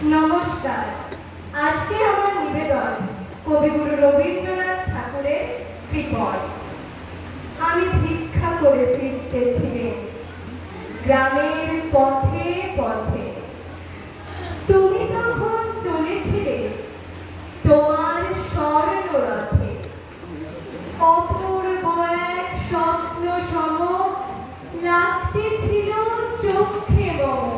নমস্কার। আজকে আমার নিবেদন কবিগুরু রবীন্দ্রনাথ ঠাকুরের কৃপণ। আমি ভিক্ষা করে ফিরতেছিলেন গ্রামের পথে পথে। তুমি তখন চলেছিলে তোমার স্বর্ণরথে। অপূর্ব এক স্বপ্ন সম লাগতেছিল চোখে মম।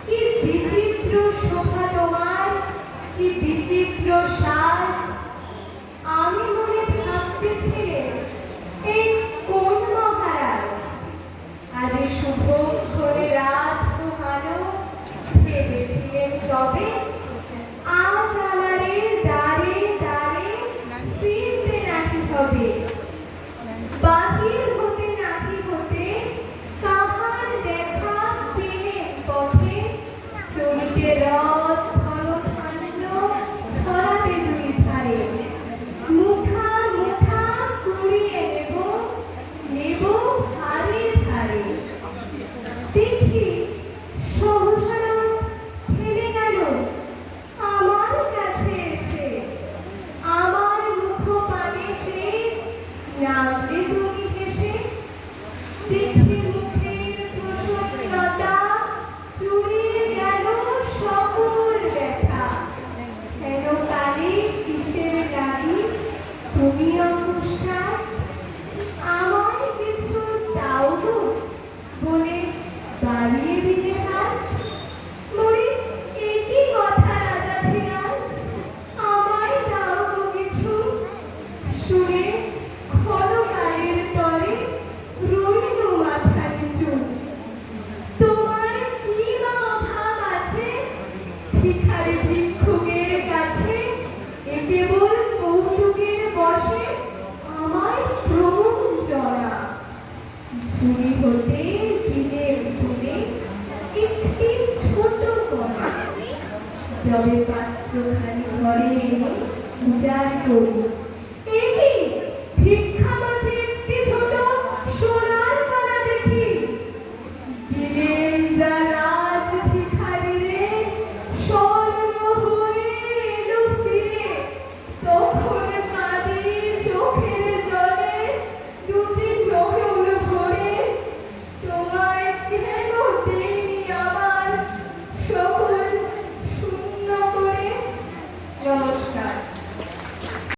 কি বিচিত্র শোভা তোমার, কি বিচিত্র সাজ। আমি মনে ভাবতেছিলেন এই কোন মহারাজ। আজ শুভক্ষণে রাত পোহালো, ভেবেছিলেন তবে আজ আমারে দ্বারে দ্বারে ফিরতে নাকি হবে। বাহির হতে নাকি হতে কাহার দেখা পেলেন পথে। চলিতে রথ ঘন ঠান্ড ছড়াবে দুই ধারে। মুঠা মুঠা কুড়িয়ে নেব, নেব ধারে ধারে। দেখি সহসা রথ থেমে গেল আমার কাছে এসে। আমার মুখ পানে চেয়ে নামলে তুমি হেসে। দেখে মুখের প্রসন্নতা চুরিয়ে গেল সকল ব্যথা। হেন কালে কিসের লাগি তুমি অকস্মাৎ আমায় কিছু দাও গো বলে বাড়িয়ে দিলে হাত। মরি একই কথা রাজাধিরাজ, আমায় দাও গো কিছু। শুনে ক্ষণকালের তরে রইল মাথা নিচু। তোমার কি বা অভাব আছে ভিখারি ভিক্ষুকের কাছে। এ কেবল কৌতুকের বশে আমায় প্রবঞ্চনা। ঝুড়ি হতে দিলেন তুলে একটি ছোট কণা। যবে পাত্রখানি ঘরে এনে উজাড় করি